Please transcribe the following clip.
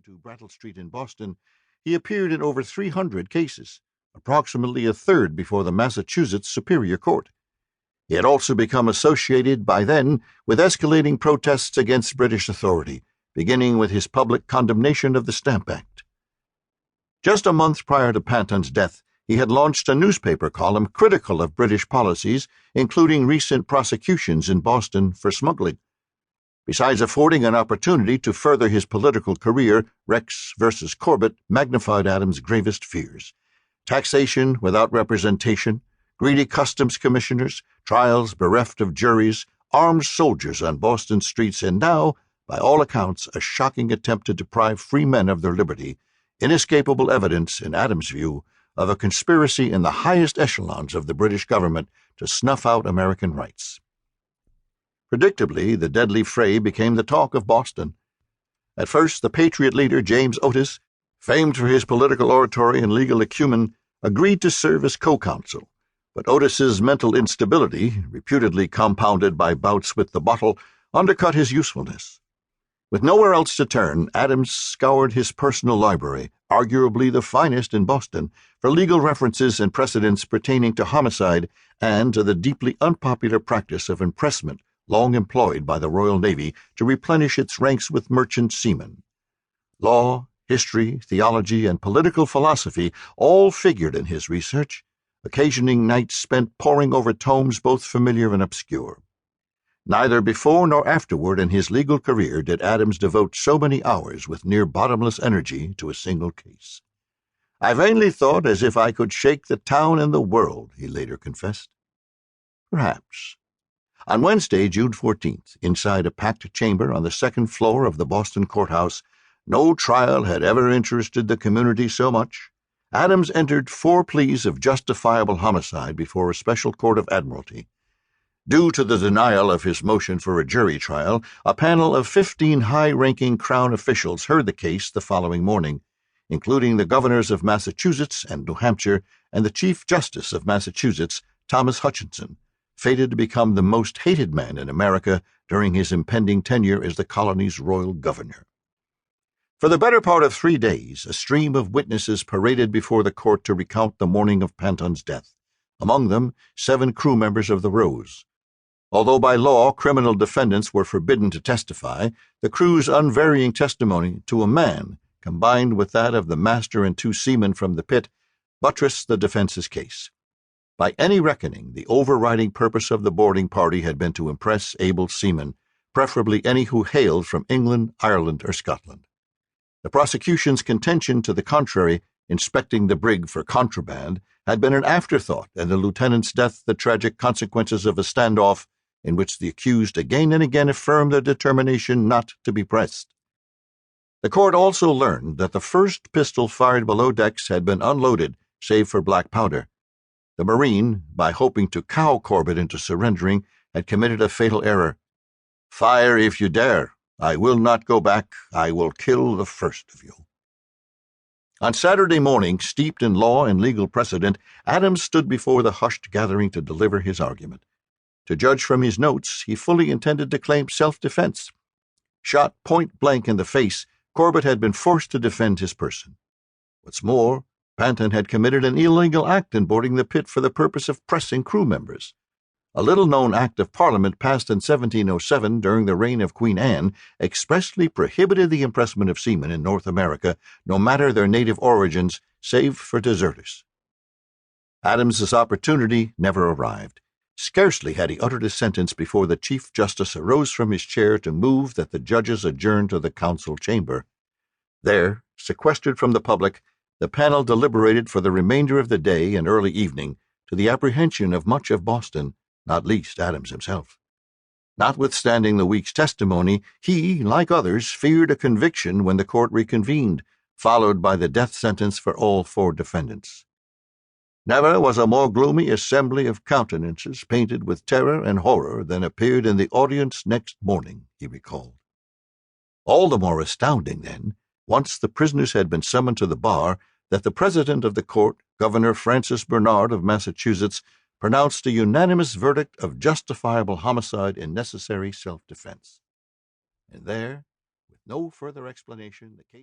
22 Brattle Street in Boston, he appeared in over 300 cases, approximately a third before the Massachusetts Superior Court. He had also become associated by then with escalating protests against British authority, beginning with his public condemnation of the Stamp Act. Just a month prior to Panton's death, he had launched a newspaper column critical of British policies, including recent prosecutions in Boston for smuggling. Besides affording an opportunity to further his political career, Rex versus Corbett magnified Adams' gravest fears. Taxation without representation, greedy customs commissioners, trials bereft of juries, armed soldiers on Boston streets, and now, by all accounts, a shocking attempt to deprive free men of their liberty, inescapable evidence, in Adams' view, of a conspiracy in the highest echelons of the British government to snuff out American rights. Predictably, the deadly fray became the talk of Boston. At first, the Patriot leader James Otis, famed for his political oratory and legal acumen, agreed to serve as co-counsel, but Otis's mental instability, reputedly compounded by bouts with the bottle, undercut his usefulness. With nowhere else to turn, Adams scoured his personal library, arguably the finest in Boston, for legal references and precedents pertaining to homicide and to the deeply unpopular practice of impressment long employed by the Royal Navy to replenish its ranks with merchant seamen. Law, history, theology, and political philosophy all figured in his research, occasioning nights spent poring over tomes both familiar and obscure. Neither before nor afterward in his legal career did Adams devote so many hours with near-bottomless energy to a single case. "I vainly thought as if I could shake the town and the world," he later confessed. Perhaps. On Wednesday, June 14th, inside a packed chamber on the second floor of the Boston courthouse, no trial had ever interested the community so much. Adams entered 4 pleas of justifiable homicide before a special court of admiralty. Due to the denial of his motion for a jury trial, a panel of 15 high-ranking Crown officials heard the case the following morning, including the governors of Massachusetts and New Hampshire and the Chief Justice of Massachusetts, Thomas Hutchinson, fated to become the most hated man in America during his impending tenure as the colony's royal governor. For the better part of 3 days, a stream of witnesses paraded before the court to recount the morning of Panton's death, among them 7 crew members of the Rose. Although by law criminal defendants were forbidden to testify, the crew's unvarying testimony to a man, combined with that of the master and 2 seamen from the pit, buttressed the defense's case. By any reckoning, the overriding purpose of the boarding party had been to impress able seamen, preferably any who hailed from England, Ireland, or Scotland. The prosecution's contention to the contrary, inspecting the brig for contraband, had been an afterthought, and the lieutenant's death the tragic consequences of a standoff in which the accused again and again affirmed their determination not to be pressed. The court also learned that the first pistol fired below decks had been unloaded, save for black powder. The Marine, by hoping to cow Corbett into surrendering, had committed a fatal error. "Fire if you dare. I will not go back. I will kill the first of you." On Saturday morning, steeped in law and legal precedent, Adams stood before the hushed gathering to deliver his argument. To judge from his notes, he fully intended to claim self-defense. Shot point-blank in the face, Corbett had been forced to defend his person. What's more, Panton had committed an illegal act in boarding the pit for the purpose of pressing crew members. A little-known Act of Parliament passed in 1707 during the reign of Queen Anne expressly prohibited the impressment of seamen in North America, no matter their native origins, save for deserters. Adams's opportunity never arrived. Scarcely had he uttered a sentence before the Chief Justice arose from his chair to move that the judges adjourn to the council chamber. There, sequestered from the public, the panel deliberated for the remainder of the day and early evening, to the apprehension of much of Boston, not least Adams himself. Notwithstanding the week's testimony, he, like others, feared a conviction when the court reconvened, followed by the death sentence for all 4 defendants. Never was a more gloomy assembly of countenances painted with terror and horror than appeared in the audience next morning, he recalled. All the more astounding, then, once the prisoners had been summoned to the bar, that the president of the court, Governor Francis Bernard of Massachusetts, pronounced a unanimous verdict of justifiable homicide in necessary self-defense. And there, with no further explanation, the case